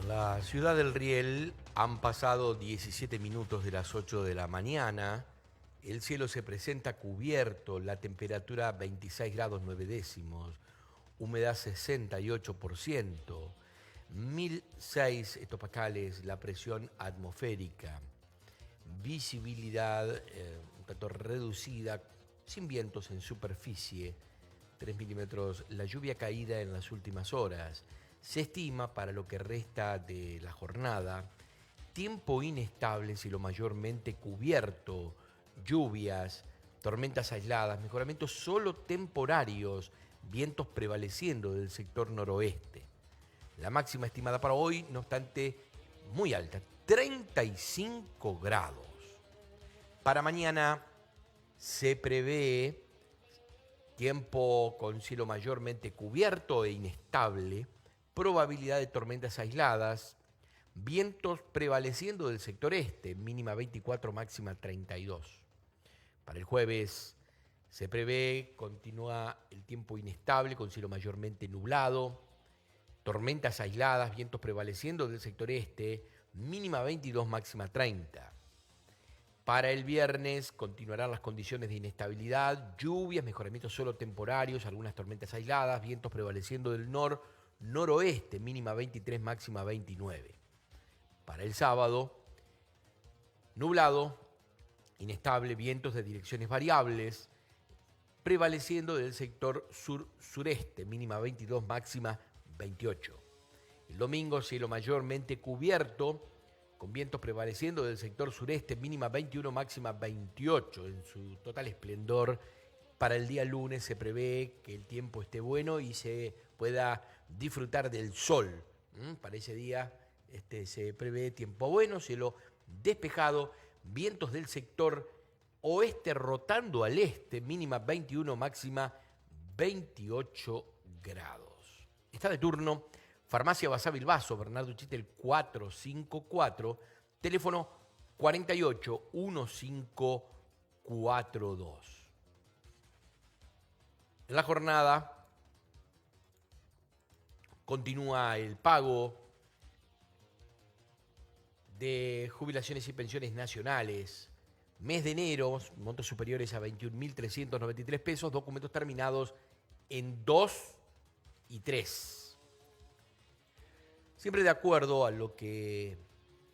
La ciudad del Riel han pasado 17 minutos de las 8 de la mañana. El cielo se presenta cubierto, la temperatura 26 grados 9 décimos, humedad 68%, 1006 hectopascales la presión atmosférica, visibilidad un tanto reducida, sin vientos en superficie, 3 milímetros la lluvia caída en las últimas horas. Se estima para lo que resta de la jornada tiempo inestable, cielo mayormente cubierto, lluvias, tormentas aisladas, mejoramientos solo temporarios, vientos prevaleciendo del sector noroeste. La máxima estimada para hoy, no obstante, muy alta, 35 grados. Para mañana se prevé tiempo con cielo mayormente cubierto e inestable, probabilidad de tormentas aisladas, vientos prevaleciendo del sector este, mínima 24, máxima 32. Para el jueves se prevé, continúa el tiempo inestable con cielo mayormente nublado, tormentas aisladas, vientos prevaleciendo del sector este, mínima 22, máxima 30. Para el viernes continuarán las condiciones de inestabilidad, lluvias, mejoramientos solo temporarios, algunas tormentas aisladas, vientos prevaleciendo del noroeste, mínima 23, máxima 29. Para el sábado, nublado, inestable, vientos de direcciones variables, prevaleciendo del sector sur-sureste, mínima 22, máxima 28. El domingo, cielo mayormente cubierto, con vientos prevaleciendo del sector sureste, mínima 21, máxima 28 en su total esplendor. Para el día lunes se prevé que el tiempo esté bueno y se pueda disfrutar del sol. Para ese día se prevé tiempo bueno, cielo despejado, vientos del sector oeste rotando al este, mínima 21, máxima 28 grados. Está de turno Farmacia Basá Bilbaso, Bernardo Chitel 454, teléfono 481542. En la jornada continúa el pago de jubilaciones y pensiones nacionales. Mes de enero, montos superiores a 21.393 pesos, documentos terminados en 2 y 3. Siempre de acuerdo a lo que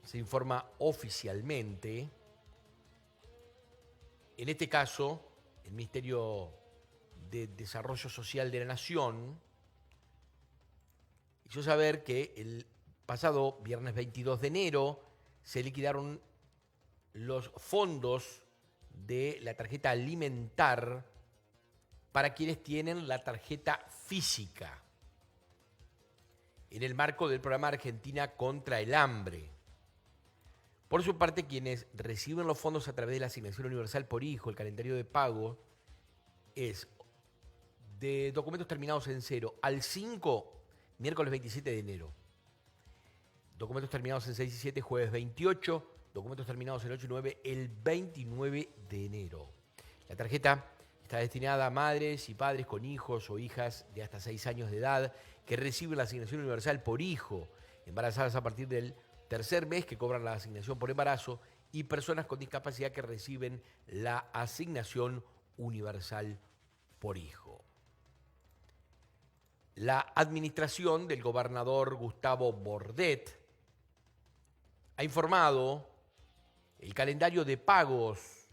se informa oficialmente, en este caso, el Ministerio de Desarrollo Social de la Nación hizo saber que el pasado viernes 22 de enero se liquidaron los fondos de la tarjeta alimentar para quienes tienen la tarjeta física, en el marco del programa Argentina contra el Hambre. Por su parte, quienes reciben los fondos a través de la asignación universal por hijo, el calendario de pago es de documentos terminados en 0 al 5, miércoles 27 de enero. Documentos terminados en 6 y 7, jueves 28. Documentos terminados en 8 y 9, el 29 de enero. La tarjeta está destinada a madres y padres con hijos o hijas de hasta 6 años de edad que reciben la asignación universal por hijo, embarazadas a partir del tercer mes que cobran la asignación por embarazo y personas con discapacidad que reciben la asignación universal por hijo. La administración del gobernador Gustavo Bordet ha informado el calendario de pagos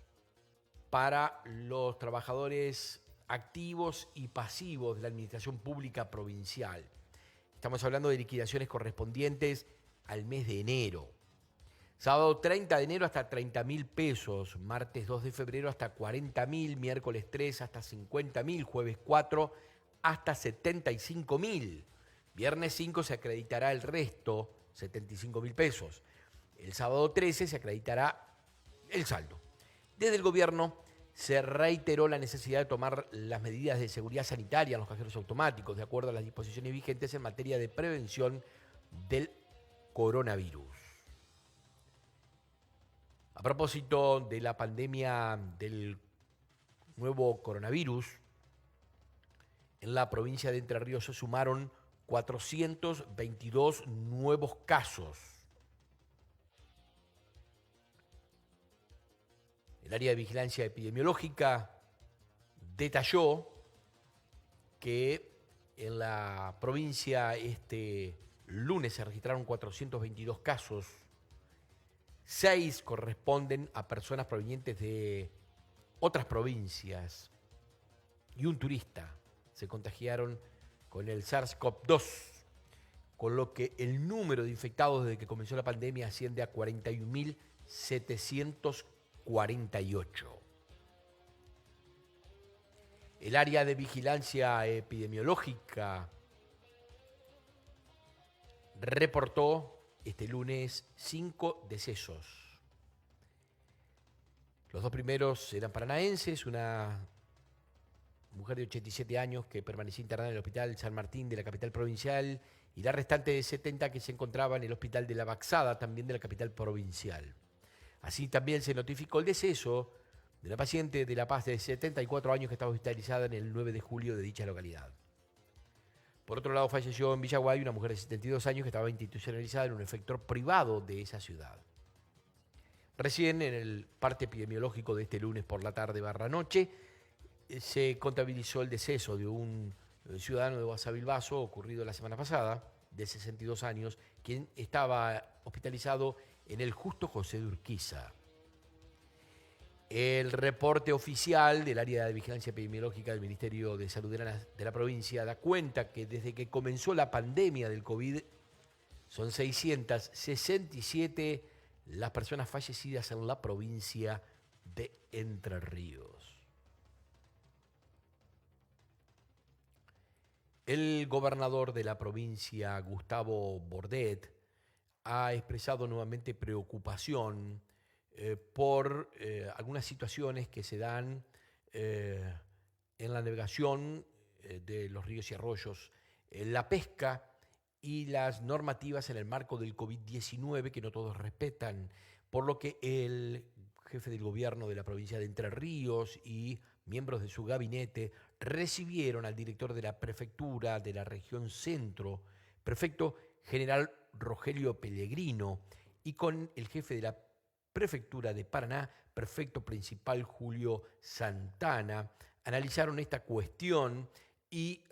para los trabajadores activos y pasivos de la administración pública provincial. Estamos hablando de liquidaciones correspondientes al mes de enero. Sábado 30 de enero hasta 30.000 pesos, martes 2 de febrero hasta 40.000, miércoles 3 hasta 50.000, jueves 4 hasta 75.000. Viernes 5 se acreditará el resto, 75.000 pesos. El sábado 13 se acreditará el saldo. Desde el gobierno se reiteró la necesidad de tomar las medidas de seguridad sanitaria en los cajeros automáticos, de acuerdo a las disposiciones vigentes en materia de prevención del coronavirus. A propósito de la pandemia del nuevo coronavirus, en la provincia de Entre Ríos se sumaron 422 nuevos casos. El área de vigilancia epidemiológica detalló que en la provincia este lunes se registraron 422 casos. 6 corresponden a personas provenientes de otras provincias y un turista se contagiaron con el SARS-CoV-2, con lo que el número de infectados desde que comenzó la pandemia asciende a 41.748. El área de vigilancia epidemiológica reportó este lunes 5 decesos. Los 2 primeros eran paranaenses, una mujer de 87 años que permanecía internada en el Hospital San Martín de la capital provincial y la restante de 70 que se encontraba en el Hospital de la Baxada, también de la capital provincial. Así también se notificó el deceso de una paciente de La Paz de 74 años que estaba hospitalizada en el 9 de julio de dicha localidad. Por otro lado, falleció en Villaguay una mujer de 72 años que estaba institucionalizada en un efector privado de esa ciudad. Recién, en el parte epidemiológico de este lunes por la tarde/noche, se contabilizó el deceso de un ciudadano de Guasabilbaso ocurrido la semana pasada, de 62 años, quien estaba hospitalizado en el Justo José de Urquiza. El reporte oficial del área de vigilancia epidemiológica del Ministerio de Salud de la provincia da cuenta que desde que comenzó la pandemia del COVID son 667 las personas fallecidas en la provincia de Entre Ríos. El gobernador de la provincia, Gustavo Bordet, ha expresado nuevamente preocupación por algunas situaciones que se dan en la navegación de los ríos y arroyos, la pesca y las normativas en el marco del COVID-19 que no todos respetan, por lo que el jefe del gobierno de la provincia de Entre Ríos y miembros de su gabinete recibieron al director de la prefectura de la región centro, prefecto general Rogelio Pellegrino, y con el jefe de la prefectura de Paraná, prefecto principal Julio Santana, analizaron esta cuestión y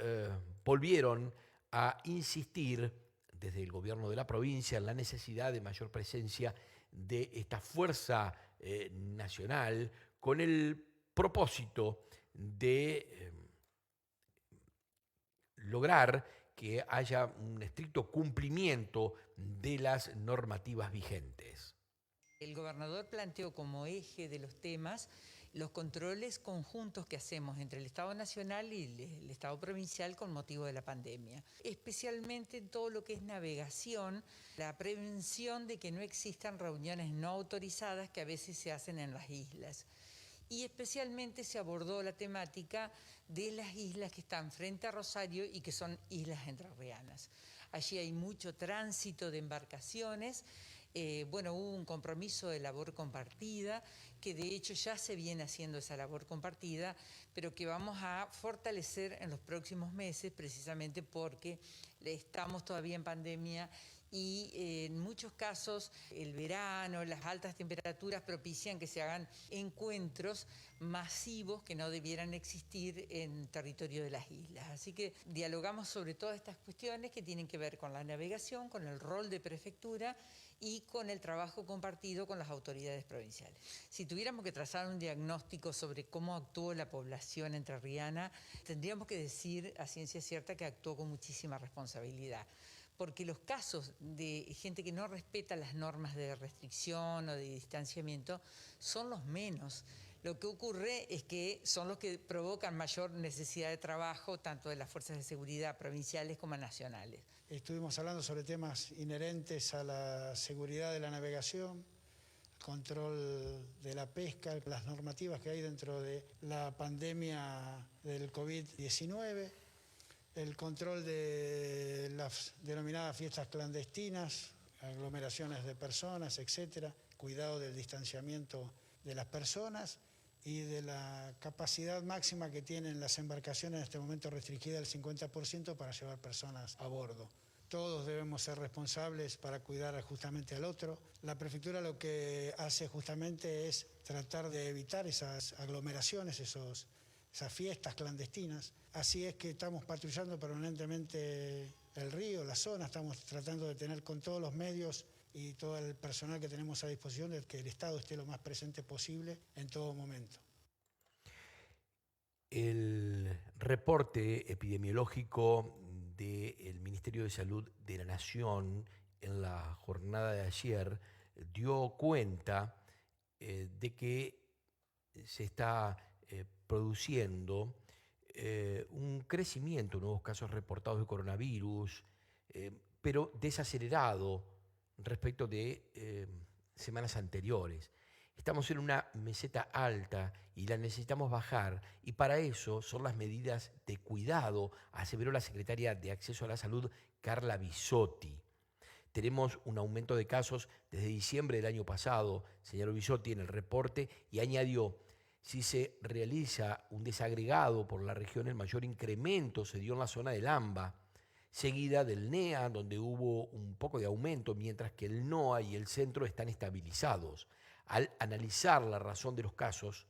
volvieron a insistir desde el gobierno de la provincia en la necesidad de mayor presencia de esta fuerza nacional con el propósito de lograr que haya un estricto cumplimiento de las normativas vigentes. El gobernador planteó como eje de los temas los controles conjuntos que hacemos entre el Estado Nacional y el Estado Provincial con motivo de la pandemia. Especialmente en todo lo que es navegación, la prevención de que no existan reuniones no autorizadas que a veces se hacen en las islas. Y especialmente se abordó la temática de las islas que están frente a Rosario y que son islas entrerrianas. Allí hay mucho tránsito de embarcaciones. Hubo un compromiso de labor compartida, que de hecho ya se viene haciendo esa labor compartida, pero que vamos a fortalecer en los próximos meses, precisamente porque estamos todavía en pandemia y en muchos casos el verano, las altas temperaturas propician que se hagan encuentros masivos que no debieran existir en territorio de las islas. Así que dialogamos sobre todas estas cuestiones que tienen que ver con la navegación, con el rol de prefectura y con el trabajo compartido con las autoridades provinciales. Si tuviéramos que trazar un diagnóstico sobre cómo actuó la población entrerriana, tendríamos que decir a ciencia cierta que actuó con muchísima responsabilidad, porque los casos de gente que no respeta las normas de restricción o de distanciamiento son los menos. Lo que ocurre es que son los que provocan mayor necesidad de trabajo, tanto de las fuerzas de seguridad provinciales como nacionales. Estuvimos hablando sobre temas inherentes a la seguridad de la navegación, control de la pesca, las normativas que hay dentro de la pandemia del COVID-19, el control de las denominadas fiestas clandestinas, aglomeraciones de personas, etcétera, cuidado del distanciamiento de las personas y de la capacidad máxima que tienen las embarcaciones en este momento restringida al 50% para llevar personas a bordo. Todos debemos ser responsables para cuidar justamente al otro. La prefectura lo que hace justamente es tratar de evitar esas aglomeraciones, esas fiestas clandestinas. Así es que estamos patrullando permanentemente el río, la zona, estamos tratando de tener con todos los medios y todo el personal que tenemos a disposición de que el Estado esté lo más presente posible en todo momento. El reporte epidemiológico del Ministerio de Salud de la Nación en la jornada de ayer dio cuenta de que se está produciendo un crecimiento de nuevos casos reportados de coronavirus, pero desacelerado respecto de semanas anteriores. Estamos en una meseta alta y la necesitamos bajar, y para eso son las medidas de cuidado, aseveró la secretaria de Acceso a la Salud, Carla Bisotti. Tenemos un aumento de casos desde diciembre del año pasado, señaló Bisotti en el reporte, y añadió: si se realiza un desagregado por la región, el mayor incremento se dio en la zona del AMBA, seguida del NEA, donde hubo un poco de aumento, mientras que el NOA y el centro están estabilizados. Al analizar la razón de los casos,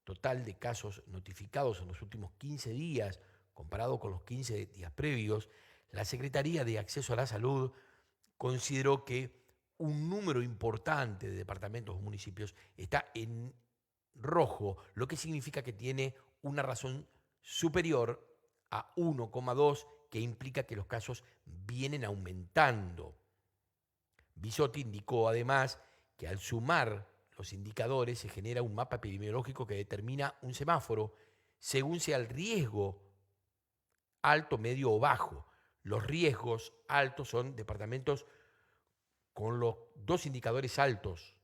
total de casos notificados en los últimos 15 días, comparado con los 15 días previos, la Secretaría de Acceso a la Salud consideró que un número importante de departamentos o municipios está en rojo, lo que significa que tiene una razón superior a 1,2, que implica que los casos vienen aumentando. Bisotti indicó además que al sumar los indicadores se genera un mapa epidemiológico que determina un semáforo según sea el riesgo alto, medio o bajo. Los riesgos altos son departamentos con los dos indicadores altos.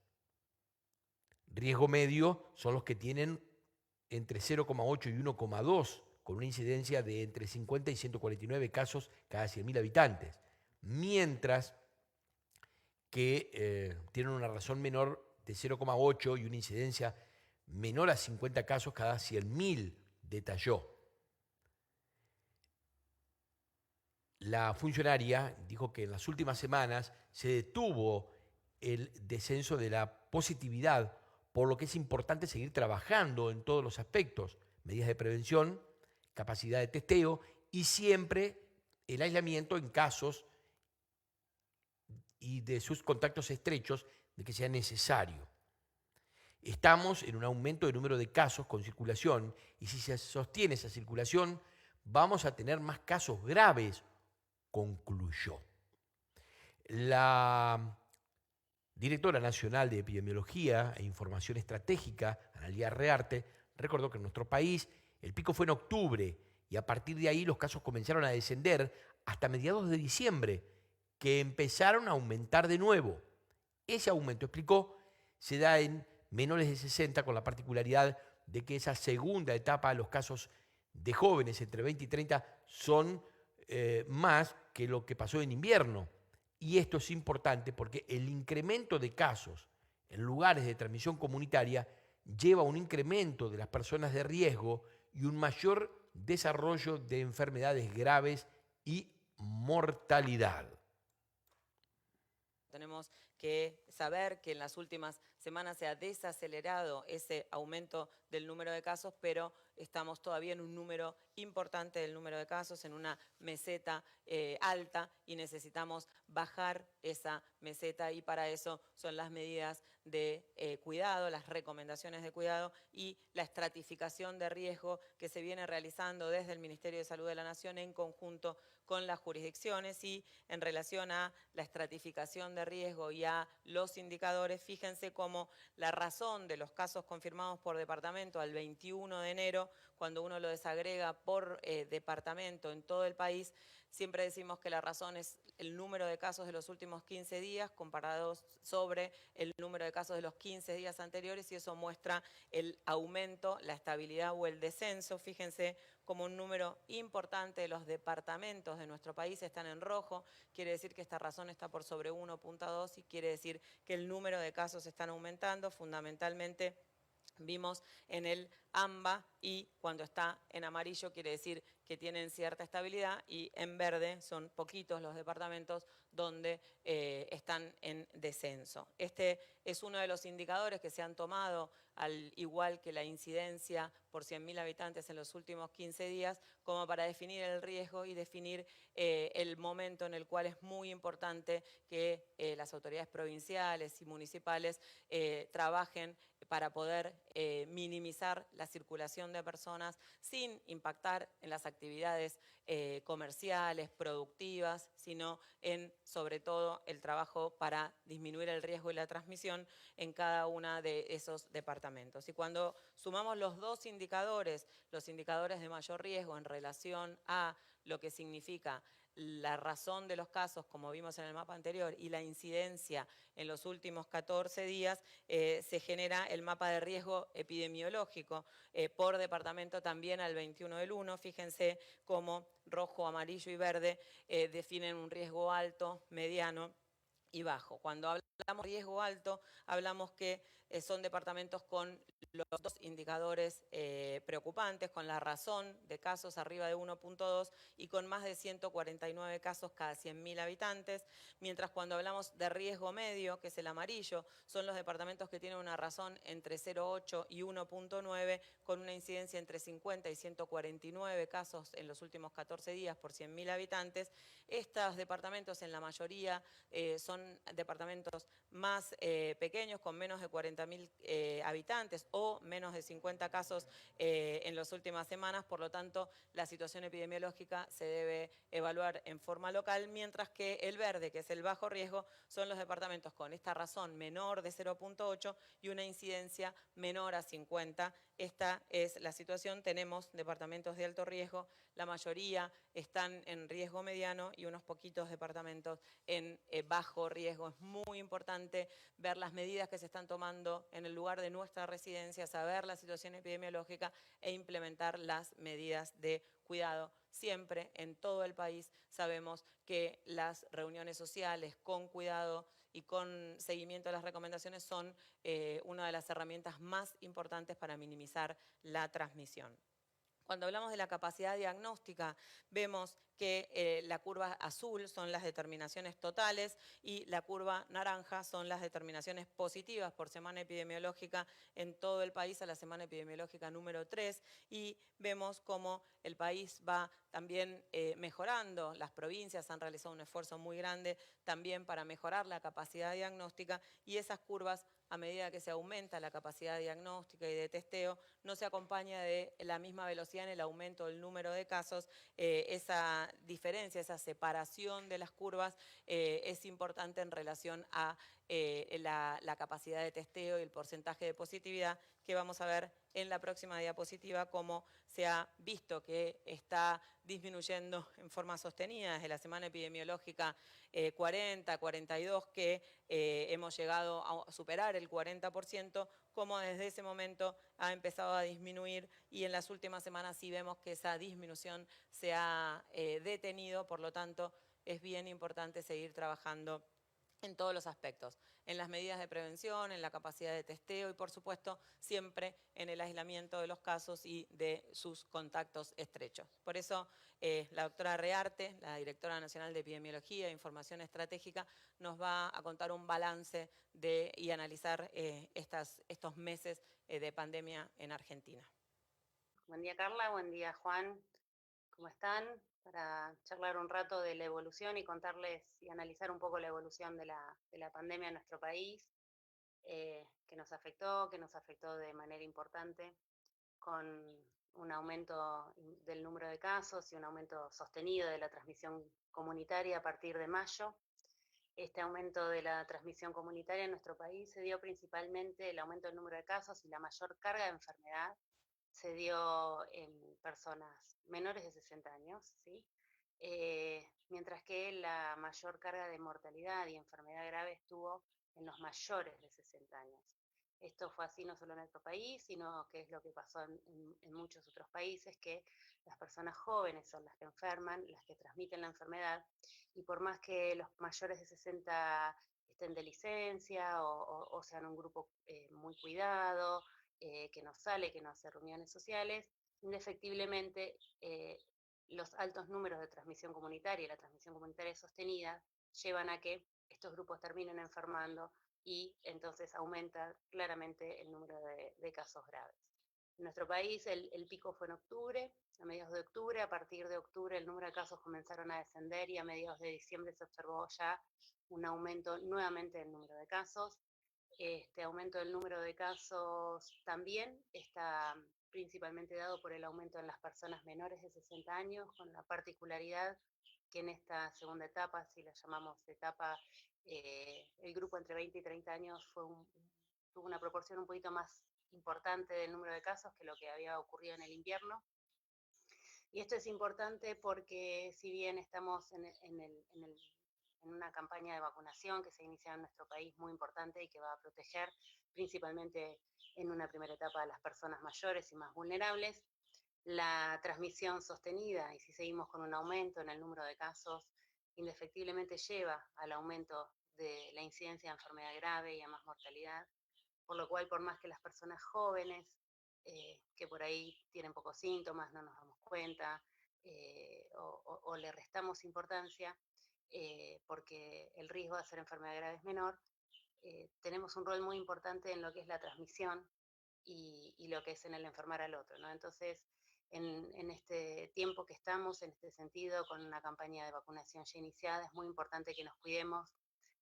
Riesgo medio son los que tienen entre 0,8 y 1,2, con una incidencia de entre 50 y 149 casos cada 100.000 habitantes. Mientras que tienen una razón menor de 0,8 y una incidencia menor a 50 casos cada 100.000, detalló. La funcionaria dijo que en las últimas semanas se detuvo el descenso de la positividad, por lo que es importante seguir trabajando en todos los aspectos: medidas de prevención, capacidad de testeo y siempre el aislamiento en casos y de sus contactos estrechos de que sea necesario. Estamos en un aumento de número de casos con circulación, y si se sostiene esa circulación vamos a tener más casos graves, concluyó. La directora nacional de Epidemiología e Información Estratégica, Analía Rearte, recordó que en nuestro país el pico fue en octubre y a partir de ahí los casos comenzaron a descender hasta mediados de diciembre, que empezaron a aumentar de nuevo. Ese aumento, explicó, se da en menores de 60, con la particularidad de que esa segunda etapa de los casos de jóvenes entre 20 y 30 son más que lo que pasó en invierno. Y esto es importante porque el incremento de casos en lugares de transmisión comunitaria lleva a un incremento de las personas de riesgo y un mayor desarrollo de enfermedades graves y mortalidad. Tenemos que saber que en las últimas semanas se ha desacelerado ese aumento del número de casos, pero estamos todavía en un número importante del número de casos, en una meseta alta, y necesitamos bajar esa meseta, y para eso son las medidas de cuidado, las recomendaciones de cuidado y la estratificación de riesgo que se viene realizando desde el Ministerio de Salud de la Nación en conjunto con las jurisdicciones. Y en relación a la estratificación de riesgo y a los indicadores, fíjense cómo la razón de los casos confirmados por departamento al 21 de enero, cuando uno lo desagrega por departamento en todo el país, siempre decimos que la razón es el número de casos de los últimos 15 días comparados sobre el número de casos de los 15 días anteriores, y eso muestra el aumento, la estabilidad o el descenso. Fíjense como un número importante de los departamentos de nuestro país están en rojo, quiere decir que esta razón está por sobre 1,2 y quiere decir que el número de casos están aumentando, fundamentalmente Vimos en el AMBA y cuando está en amarillo quiere decir que tienen cierta estabilidad y en verde son poquitos los departamentos donde están en descenso. Este es uno de los indicadores que se han tomado, al igual que la incidencia por 100.000 habitantes en los últimos 15 días, como para definir el riesgo y definir el momento en el cual es muy importante que las autoridades provinciales y municipales trabajen para poder minimizar la circulación de personas sin impactar en las actividades comerciales, productivas, sino en, sobre todo, el trabajo para disminuir el riesgo y la transmisión en cada uno de esos departamentos. Y cuando sumamos los dos indicadores, los indicadores de mayor riesgo en relación a lo que significa la razón de los casos, como vimos en el mapa anterior, y la incidencia en los últimos 14 días, se genera el mapa de riesgo epidemiológico por departamento también al 21 del 1. Fíjense cómo rojo, amarillo y verde definen un riesgo alto, mediano y bajo. Cuando hablamos de riesgo alto, hablamos que son departamentos con los dos indicadores preocupantes, con la razón de casos arriba de 1.2 y con más de 149 casos cada 100.000 habitantes, mientras cuando hablamos de riesgo medio, que es el amarillo, son los departamentos que tienen una razón entre 0.8 y 1.9, con una incidencia entre 50 y 149 casos en los últimos 14 días por 100.000 habitantes. Estos departamentos en la mayoría son departamentos más pequeños, con menos de 40.000 habitantes o menos de 50 casos en las últimas semanas. Por lo tanto, la situación epidemiológica se debe evaluar en forma local, mientras que el verde, que es el bajo riesgo, son los departamentos con esta razón menor de 0.8 y una incidencia menor a 50. Esta es la situación. Tenemos departamentos de alto riesgo, la mayoría están en riesgo mediano y unos poquitos departamentos en bajo riesgo. Es muy importante ver las medidas que se están tomando en el lugar de nuestra residencia, saber la situación epidemiológica e implementar las medidas de cuidado. Siempre en todo el país sabemos que las reuniones sociales con cuidado y con seguimiento de las recomendaciones son una de las herramientas más importantes para minimizar la transmisión. Cuando hablamos de la capacidad diagnóstica, vemos que la curva azul son las determinaciones totales y la curva naranja son las determinaciones positivas por semana epidemiológica en todo el país a la semana epidemiológica número 3, y vemos cómo el país va también mejorando. Las provincias han realizado un esfuerzo muy grande también para mejorar la capacidad diagnóstica, y esas curvas, a medida que se aumenta la capacidad diagnóstica y de testeo, no se acompaña de la misma velocidad en el aumento del número de casos. Esa diferencia, esa separación de las curvas es importante en relación a la capacidad de testeo y el porcentaje de positividad, que vamos a ver en la próxima diapositiva cómo se ha visto que está disminuyendo en forma sostenida desde la semana epidemiológica 40, 42, que hemos llegado a superar el 40%, como desde ese momento ha empezado a disminuir, y en las últimas semanas sí vemos que esa disminución se ha detenido. Por lo tanto, es bien importante seguir trabajando en todos los aspectos, en las medidas de prevención, en la capacidad de testeo y, por supuesto, siempre en el aislamiento de los casos y de sus contactos estrechos. Por eso, la doctora Rearte, la directora nacional de Epidemiología e Información Estratégica, nos va a contar un balance y analizar estos meses de pandemia en Argentina. Buen día, Carla. Buen día, Juan. ¿Cómo están? Para charlar un rato de la evolución y contarles y analizar un poco la evolución de la pandemia en nuestro país, que nos afectó de manera importante, con un aumento del número de casos y un aumento sostenido de la transmisión comunitaria a partir de mayo. Este aumento de la transmisión comunitaria en nuestro país se dio principalmente el aumento del número de casos y la mayor carga de enfermedad se dio en personas menores de 60 años, ¿sí? Mientras que la mayor carga de mortalidad y enfermedad grave estuvo en los mayores de 60 años. Esto fue así no solo en nuestro país, sino que es lo que pasó en muchos otros países, que las personas jóvenes son las que enferman, las que transmiten la enfermedad, y por más que los mayores de 60 estén de licencia o sean un grupo muy cuidado, que no sale, que no hace reuniones sociales, indefectiblemente los altos números de transmisión comunitaria y la transmisión comunitaria sostenida llevan a que estos grupos terminen enfermando y entonces aumenta claramente el número de casos graves. En nuestro país el pico fue en octubre, a mediados de octubre. A partir de octubre el número de casos comenzaron a descender y a mediados de diciembre se observó ya un aumento nuevamente del número de casos. Este aumento del número de casos también está principalmente dado por el aumento en las personas menores de 60 años, con la particularidad que en esta segunda etapa, si la llamamos etapa, el grupo entre 20 y 30 años tuvo una proporción un poquito más importante del número de casos que lo que había ocurrido en el invierno. Y esto es importante porque si bien estamos en una campaña de vacunación que se inicia en nuestro país muy importante y que va a proteger principalmente en una primera etapa a las personas mayores y más vulnerables, la transmisión sostenida, y si seguimos con un aumento en el número de casos, indefectiblemente lleva al aumento de la incidencia de enfermedad grave y a más mortalidad, por lo cual por más que las personas jóvenes, que por ahí tienen pocos síntomas, no nos damos cuenta, o le restamos importancia, porque el riesgo de hacer enfermedad grave es menor, tenemos un rol muy importante en lo que es la transmisión y lo que es en el enfermar al otro, ¿no? Entonces, en este tiempo que estamos, en este sentido, con una campaña de vacunación ya iniciada, es muy importante que nos cuidemos,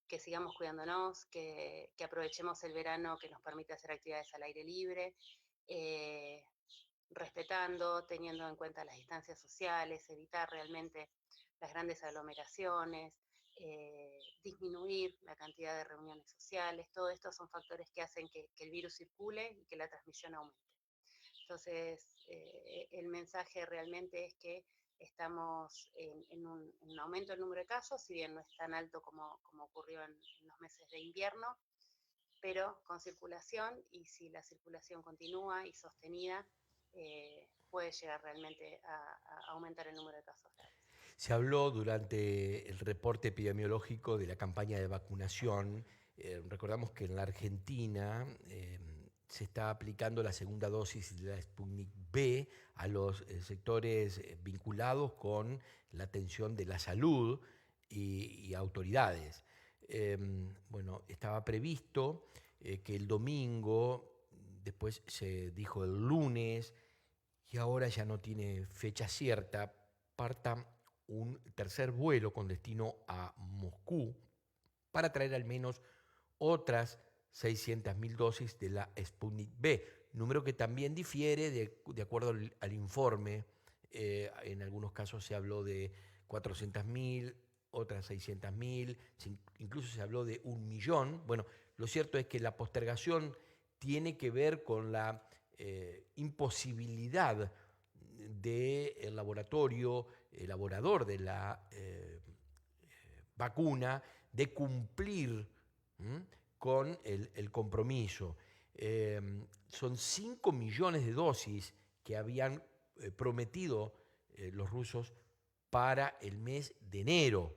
que sigamos cuidándonos, que aprovechemos el verano que nos permite hacer actividades al aire libre, respetando, teniendo en cuenta las distancias sociales, evitar realmente las grandes aglomeraciones, disminuir la cantidad de reuniones sociales. Todo esto son factores que hacen que el virus circule y que la transmisión aumente. Entonces, el mensaje realmente es que estamos en un aumento del número de casos, si bien no es tan alto como ocurrió en los meses de invierno, pero con circulación, y si la circulación continúa y sostenida, puede llegar realmente a aumentar el número de casos graves. Se habló durante el reporte epidemiológico de la campaña de vacunación. Recordamos que en la Argentina se está aplicando la segunda dosis de la Sputnik V a los sectores vinculados con la atención de la salud y autoridades. Bueno, estaba previsto que el domingo, después se dijo el lunes, y ahora ya no tiene fecha cierta, parta un tercer vuelo con destino a Moscú para traer al menos otras 600.000 dosis de la Sputnik V, número que también difiere de acuerdo al informe. En algunos casos se habló de 400.000, otras 600.000, incluso se habló de 1.000.000. Bueno, lo cierto es que la postergación tiene que ver con la imposibilidad del laboratorio elaborador de la vacuna de cumplir con el compromiso. Son 5 millones de dosis que habían prometido los rusos para el mes de enero,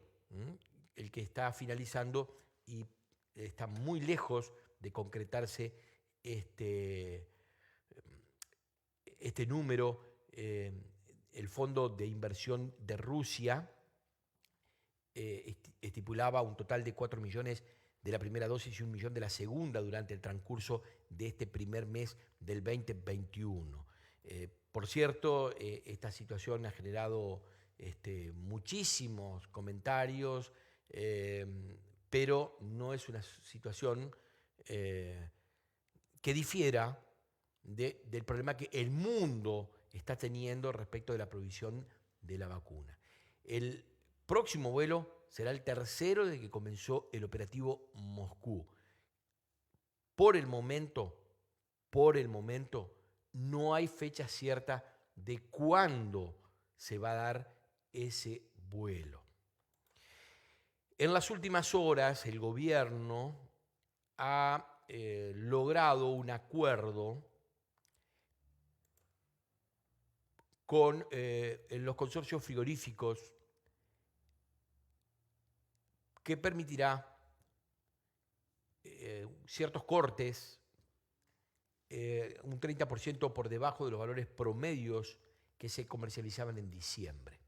el que está finalizando, y está muy lejos de concretarse este número. El Fondo de Inversión de Rusia estipulaba un total de 4 millones de la primera dosis y 1 millón de la segunda durante el transcurso de este primer mes del 2021. Por cierto, esta situación ha generado muchísimos comentarios, pero no es una situación que difiera del problema que el mundo está teniendo respecto de la provisión de la vacuna. El próximo vuelo será el tercero desde que comenzó el operativo Moscú. Por el momento, no hay fecha cierta de cuándo se va a dar ese vuelo. En las últimas horas, el gobierno ha logrado un acuerdo con los consorcios frigoríficos que permitirá ciertos cortes un 30% por debajo de los valores promedios que se comercializaban en diciembre.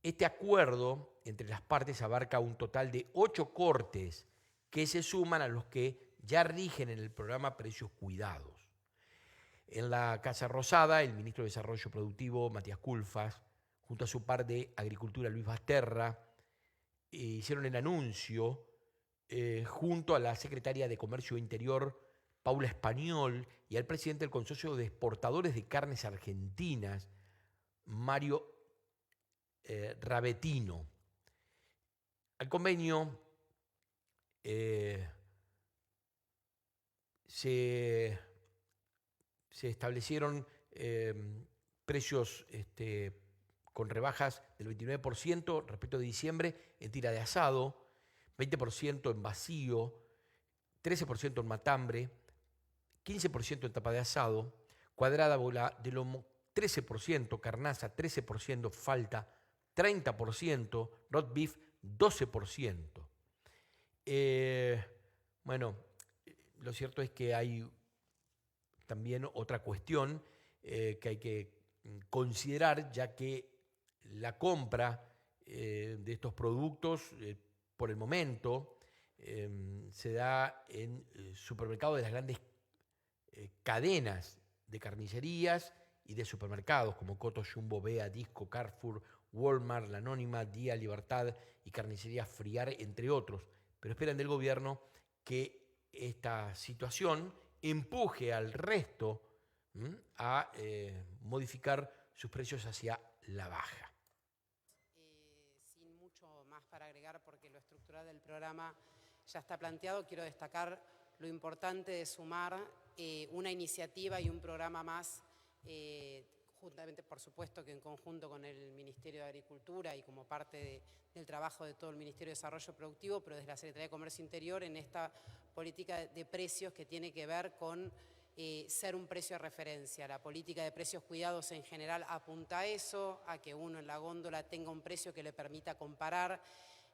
Este acuerdo entre las partes abarca un total de 8 cortes que se suman a los que ya rigen en el programa Precios Cuidados. En la Casa Rosada, el ministro de Desarrollo Productivo, Matías Culfas, junto a su par de Agricultura, Luis Basterra, hicieron el anuncio junto a la secretaria de Comercio Interior, Paula Español, y al presidente del Consorcio de Exportadores de Carnes Argentinas, Mario Ravetino. Al convenio se establecieron precios con rebajas del 29% respecto de diciembre en tira de asado, 20% en vacío, 13% en matambre, 15% en tapa de asado, cuadrada bola de lomo 13%, carnaza 13%, falta 30%, roast beef 12%. Bueno, lo cierto es que hay también otra cuestión que hay que considerar, ya que la compra de estos productos por el momento se da en supermercados de las grandes cadenas de carnicerías y de supermercados como Coto, Jumbo, Bea, Disco, Carrefour, Walmart, La Anónima, Día, Libertad y Carnicería Friar, entre otros. Pero esperan del gobierno que esta situación empuje al resto a modificar sus precios hacia la baja. Sin mucho más para agregar, porque lo estructural del programa ya está planteado, quiero destacar lo importante de sumar una iniciativa y un programa más, juntamente, por supuesto, que en conjunto con el Ministerio de Agricultura y como parte del trabajo de todo el Ministerio de Desarrollo Productivo, pero desde la Secretaría de Comercio Interior, en esta política de precios que tiene que ver con ser un precio de referencia. La política de precios cuidados en general apunta a eso, a que uno en la góndola tenga un precio que le permita comparar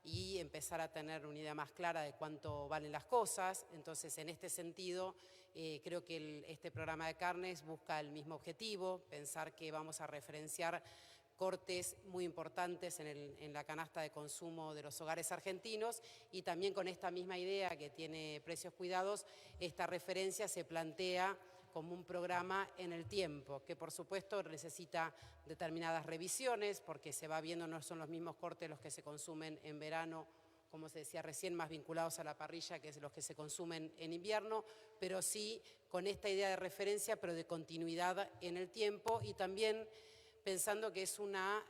y empezar a tener una idea más clara de cuánto valen las cosas. Entonces, en este sentido, creo que este programa de carnes busca el mismo objetivo, pensar que vamos a referenciar cortes muy importantes en la canasta de consumo de los hogares argentinos, y también con esta misma idea que tiene Precios Cuidados, esta referencia se plantea como un programa en el tiempo, que por supuesto necesita determinadas revisiones, porque se va viendo, no son los mismos cortes los que se consumen en verano, como se decía recién, más vinculados a la parrilla, que es los que se consumen en invierno, pero sí con esta idea de referencia, pero de continuidad en el tiempo, y también pensando que es una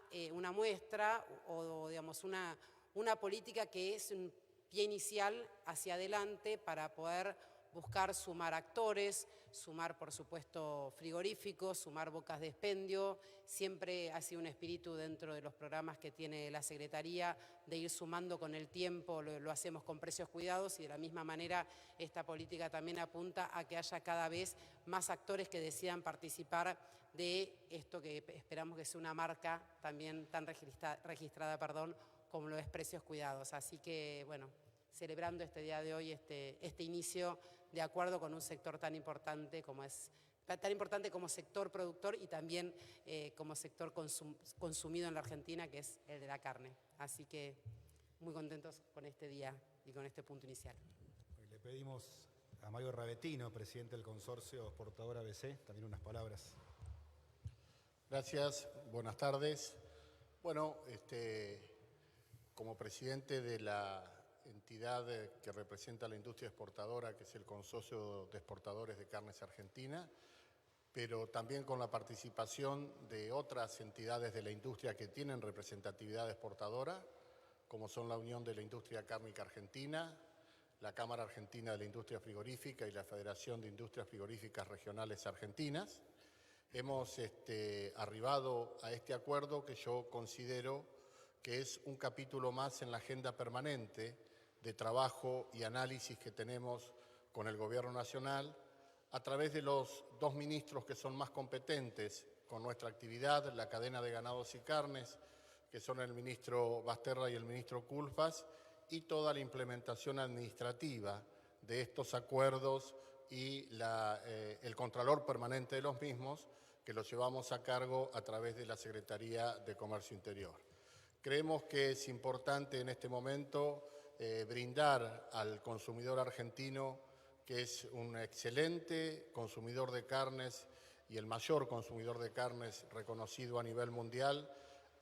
muestra o digamos una política que es un pie inicial hacia adelante para poder buscar sumar actores, sumar por supuesto frigoríficos, sumar bocas de expendio. Siempre ha sido un espíritu dentro de los programas que tiene la Secretaría de ir sumando con el tiempo, lo hacemos con Precios Cuidados, y de la misma manera esta política también apunta a que haya cada vez más actores que decidan participar de esto que esperamos que sea una marca también tan registrada, como lo es Precios Cuidados. Así que, bueno, celebrando este día de hoy, este inicio de acuerdo con un sector tan importante como sector productor y también como sector consumido en la Argentina, que es el de la carne. Así que muy contentos con este día y con este punto inicial. Le pedimos a Mario Ravetino, presidente del Consorcio Exportador ABC, también unas palabras. Gracias, buenas tardes. Bueno, como presidente de la entidad que representa a la industria exportadora, que es el Consorcio de Exportadores de Carnes Argentina, pero también con la participación de otras entidades de la industria que tienen representatividad exportadora, como son la Unión de la Industria Cárnica Argentina, la Cámara Argentina de la Industria Frigorífica y la Federación de Industrias Frigoríficas Regionales Argentinas. Hemos arribado a este acuerdo que yo considero que es un capítulo más en la agenda permanente de trabajo y análisis que tenemos con el Gobierno Nacional a través de los dos ministros que son más competentes con nuestra actividad, la cadena de ganados y carnes, que son el ministro Basterra y el ministro Culfas, y toda la implementación administrativa de estos acuerdos y el Contralor Permanente de los mismos, que los llevamos a cargo a través de la Secretaría de Comercio Interior. Creemos que es importante en este momento brindar al consumidor argentino, que es un excelente consumidor de carnes y el mayor consumidor de carnes reconocido a nivel mundial,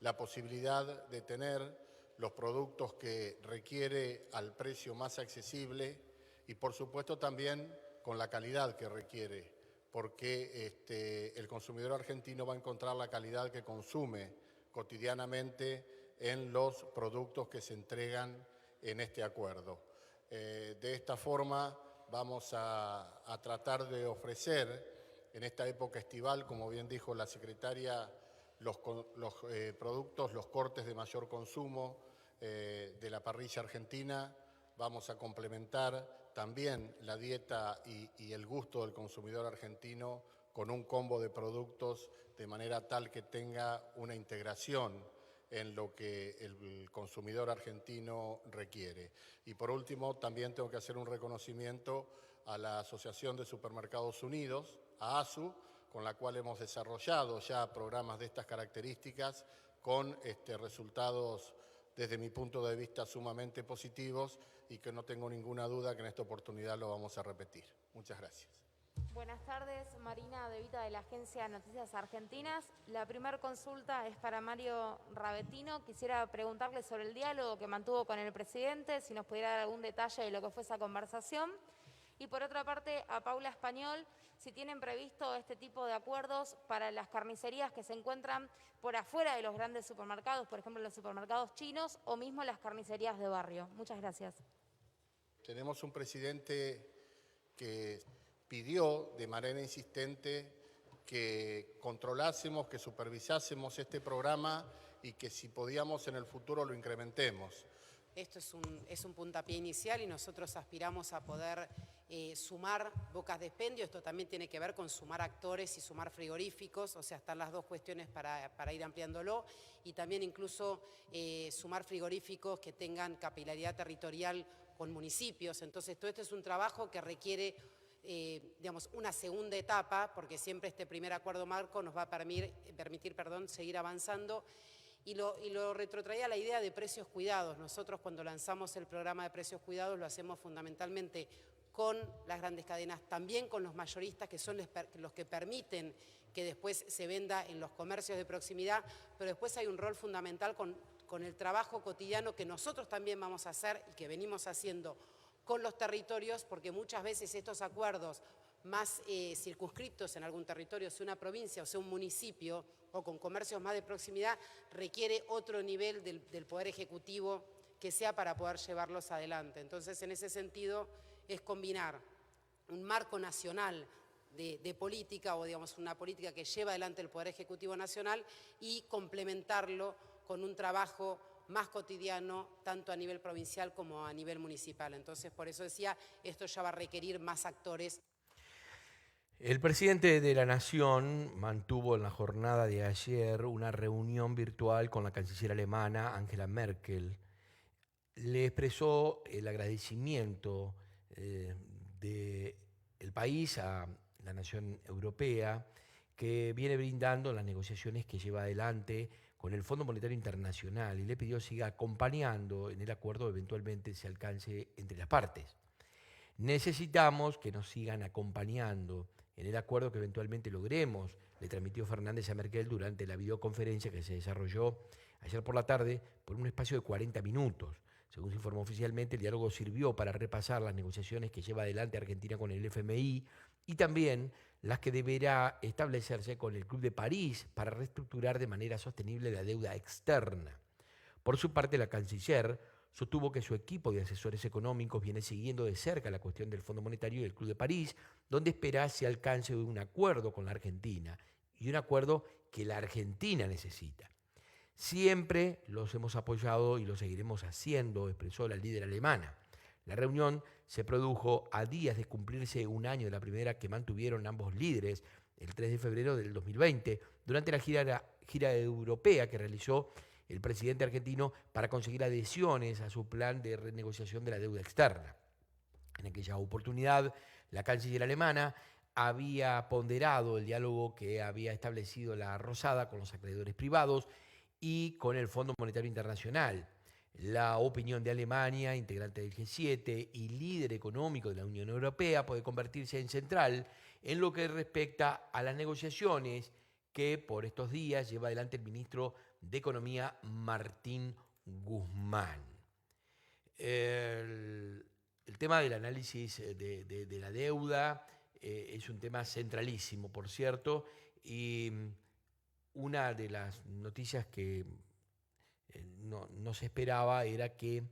la posibilidad de tener los productos que requiere al precio más accesible y, por supuesto, también con la calidad que requiere, porque el consumidor argentino va a encontrar la calidad que consume cotidianamente en los productos que se entregan en este acuerdo. De esta forma vamos a tratar de ofrecer en esta época estival, como bien dijo la secretaria, los productos, los cortes de mayor consumo de la parrilla argentina. Vamos a complementar también la dieta y el gusto del consumidor argentino con un combo de productos de manera tal que tenga una integración en lo que el consumidor argentino requiere. Y por último, también tengo que hacer un reconocimiento a la Asociación de Supermercados Unidos, a ASU, con la cual hemos desarrollado ya programas de estas características con resultados, desde mi punto de vista, sumamente positivos y que no tengo ninguna duda que en esta oportunidad lo vamos a repetir. Muchas gracias. Buenas tardes, Marina De Vita de la Agencia Noticias Argentinas. La primera consulta es para Mario Ravetino. Quisiera preguntarle sobre el diálogo que mantuvo con el presidente, si nos pudiera dar algún detalle de lo que fue esa conversación. Y por otra parte, a Paula Español, si tienen previsto este tipo de acuerdos para las carnicerías que se encuentran por afuera de los grandes supermercados, por ejemplo, los supermercados chinos o mismo las carnicerías de barrio. Muchas gracias. Tenemos un presidente que pidió de manera insistente que controlásemos, que supervisásemos este programa y que si podíamos en el futuro lo incrementemos. Esto es un puntapié inicial y nosotros aspiramos a poder sumar bocas de expendio. Esto también tiene que ver con sumar actores y sumar frigoríficos, o sea, están las dos cuestiones para ir ampliándolo, y también incluso sumar frigoríficos que tengan capilaridad territorial con municipios. Entonces, todo esto es un trabajo que requiere digamos, una segunda etapa, porque siempre este primer acuerdo marco nos va a permitir seguir avanzando. Y lo retrotraía la idea de precios cuidados. Nosotros cuando lanzamos el programa de precios cuidados lo hacemos fundamentalmente con las grandes cadenas, también con los mayoristas, que son los que permiten que después se venda en los comercios de proximidad, pero después hay un rol fundamental con el trabajo cotidiano que nosotros también vamos a hacer y que venimos haciendo con los territorios, porque muchas veces estos acuerdos más circunscriptos en algún territorio, sea una provincia o sea un municipio, o con comercios más de proximidad, requiere otro nivel del Poder Ejecutivo que sea para poder llevarlos adelante. Entonces, en ese sentido, es combinar un marco nacional de política, o digamos una política que lleva adelante el Poder Ejecutivo Nacional, y complementarlo con un trabajo más cotidiano, tanto a nivel provincial como a nivel municipal. Entonces, por eso decía, esto ya va a requerir más actores. El presidente de la Nación mantuvo en la jornada de ayer una reunión virtual con la canciller alemana Angela Merkel. Le expresó el agradecimiento del país a la nación europea que viene brindando las negociaciones que lleva adelante con el Fondo Monetario Internacional, y le pidió siga acompañando en el acuerdo eventualmente se alcance entre las partes. Necesitamos que nos sigan acompañando en el acuerdo que eventualmente logremos, le transmitió Fernández a Merkel durante la videoconferencia que se desarrolló ayer por la tarde por un espacio de 40 minutos. Según se informó oficialmente, el diálogo sirvió para repasar las negociaciones que lleva adelante Argentina con el FMI y también las que deberá establecerse con el Club de París para reestructurar de manera sostenible la deuda externa. Por su parte, la canciller sostuvo que su equipo de asesores económicos viene siguiendo de cerca la cuestión del Fondo Monetario y del Club de París, donde espera se alcance un acuerdo con la Argentina, y un acuerdo que la Argentina necesita. Siempre los hemos apoyado y lo seguiremos haciendo, expresó la líder alemana. La reunión se produjo a días de cumplirse un año de la primera que mantuvieron ambos líderes, el 3 de febrero del 2020, durante la gira europea que realizó el presidente argentino para conseguir adhesiones a su plan de renegociación de la deuda externa. En aquella oportunidad, la canciller alemana había ponderado el diálogo que había establecido la Rosada con los acreedores privados y con el Fondo Monetario Internacional. La opinión de Alemania, integrante del G7 y líder económico de la Unión Europea, puede convertirse en central en lo que respecta a las negociaciones que por estos días lleva adelante el ministro de Economía, Martín Guzmán. El tema del análisis de la deuda es un tema centralísimo, por cierto, y una de las noticias que no se esperaba era que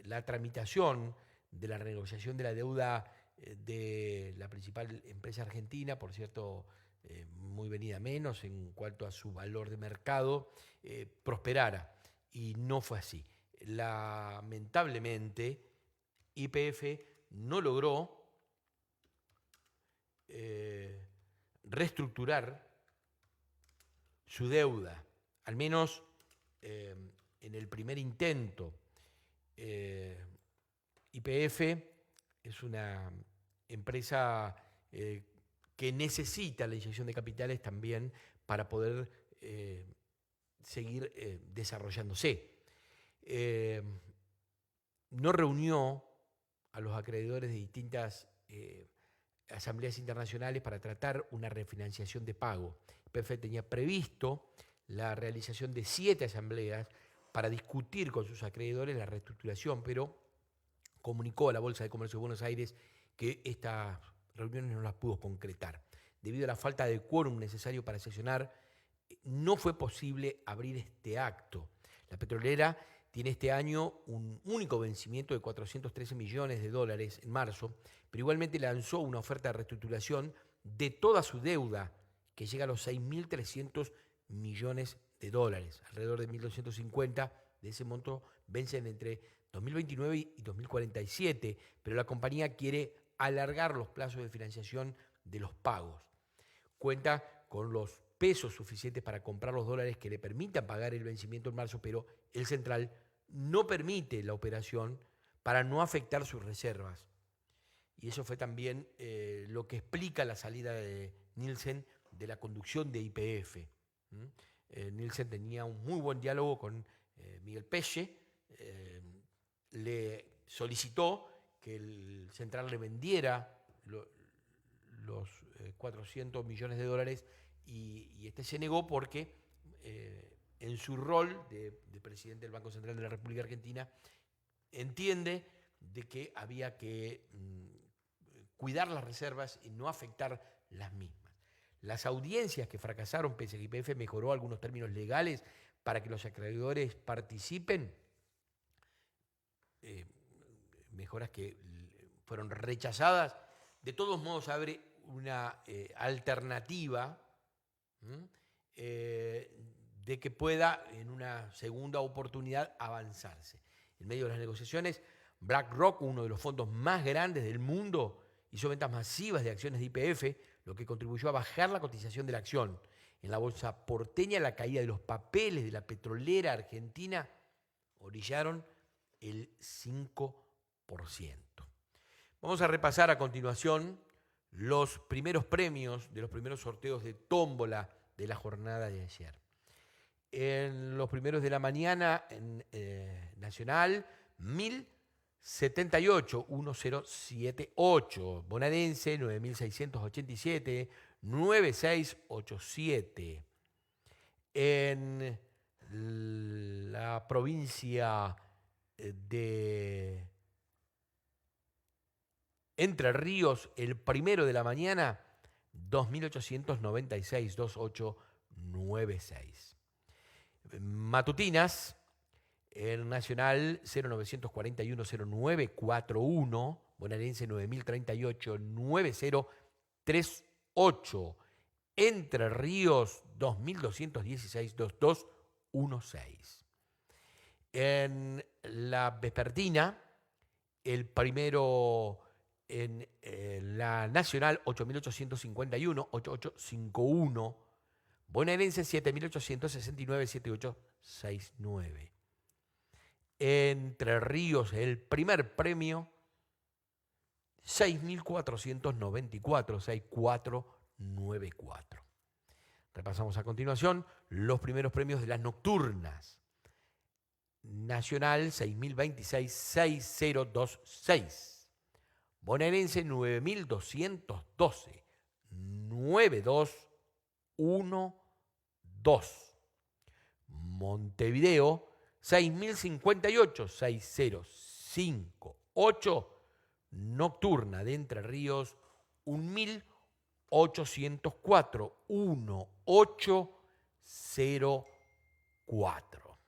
la tramitación de la renegociación de la deuda de la principal empresa argentina, por cierto, muy venida menos en cuanto a su valor de mercado, prosperara. Y no fue así. Lamentablemente, YPF no logró reestructurar su deuda, al menos en el primer intento. YPF es una empresa que necesita la inyección de capitales también para poder seguir desarrollándose. No reunió a los acreedores de distintas asambleas internacionales para tratar una refinanciación de pago. YPF tenía previsto la realización de 7 asambleas para discutir con sus acreedores la reestructuración, pero comunicó a la Bolsa de Comercio de Buenos Aires que estas reuniones no las pudo concretar. Debido a la falta de quórum necesario para sesionar, no fue posible abrir este acto. La petrolera tiene este año un único vencimiento de $413 millones en marzo, pero igualmente lanzó una oferta de reestructuración de toda su deuda, que llega a los 6.300 millones de dólares. Alrededor de 1.250 de ese monto vencen entre 2029 y 2047, pero la compañía quiere alargar los plazos de financiación de los pagos. Cuenta con los pesos suficientes para comprar los dólares que le permitan pagar el vencimiento en marzo, pero el central no permite la operación para no afectar sus reservas. Y eso fue también lo que explica la salida de Nielsen de la conducción de YPF. Nielsen tenía un muy buen diálogo con Miguel Pelle, le solicitó que el central le vendiera los 400 millones de dólares y este se negó porque en su rol de presidente del Banco Central de la República Argentina entiende de que había que cuidar las reservas y no afectar las mismas. Las audiencias que fracasaron, pese a que YPF mejoró algunos términos legales para que los acreedores participen, mejoras que fueron rechazadas, de todos modos abre una alternativa de que pueda en una segunda oportunidad avanzarse. En medio de las negociaciones, BlackRock, uno de los fondos más grandes del mundo, hizo ventas masivas de acciones de YPF, lo que contribuyó a bajar la cotización de la acción. En la bolsa porteña, la caída de los papeles de la petrolera argentina orillaron el 5%. Vamos a repasar a continuación los primeros premios de los primeros sorteos de tómbola de la jornada de ayer. En los primeros de la mañana, en Nacional, 1078, 1078. Bonaerense, 9687, 9687. En la provincia de Entre Ríos, el primero de la mañana, 2896, 2896. Matutinas, el Nacional 0941 0941, Bonaerense 9038 9038, Entre Ríos 2216 2216. En la vespertina, el primero en la Nacional 8851 8851, Bonaerense 7869 7869. Entre Ríos, el primer premio 6.494, 6494. Repasamos a continuación los primeros premios de las nocturnas. Nacional 6.026, 6026. Bonaerense 9.212, 9212. Montevideo 6.058, 6058. Nocturna de Entre Ríos 1.804, 1804.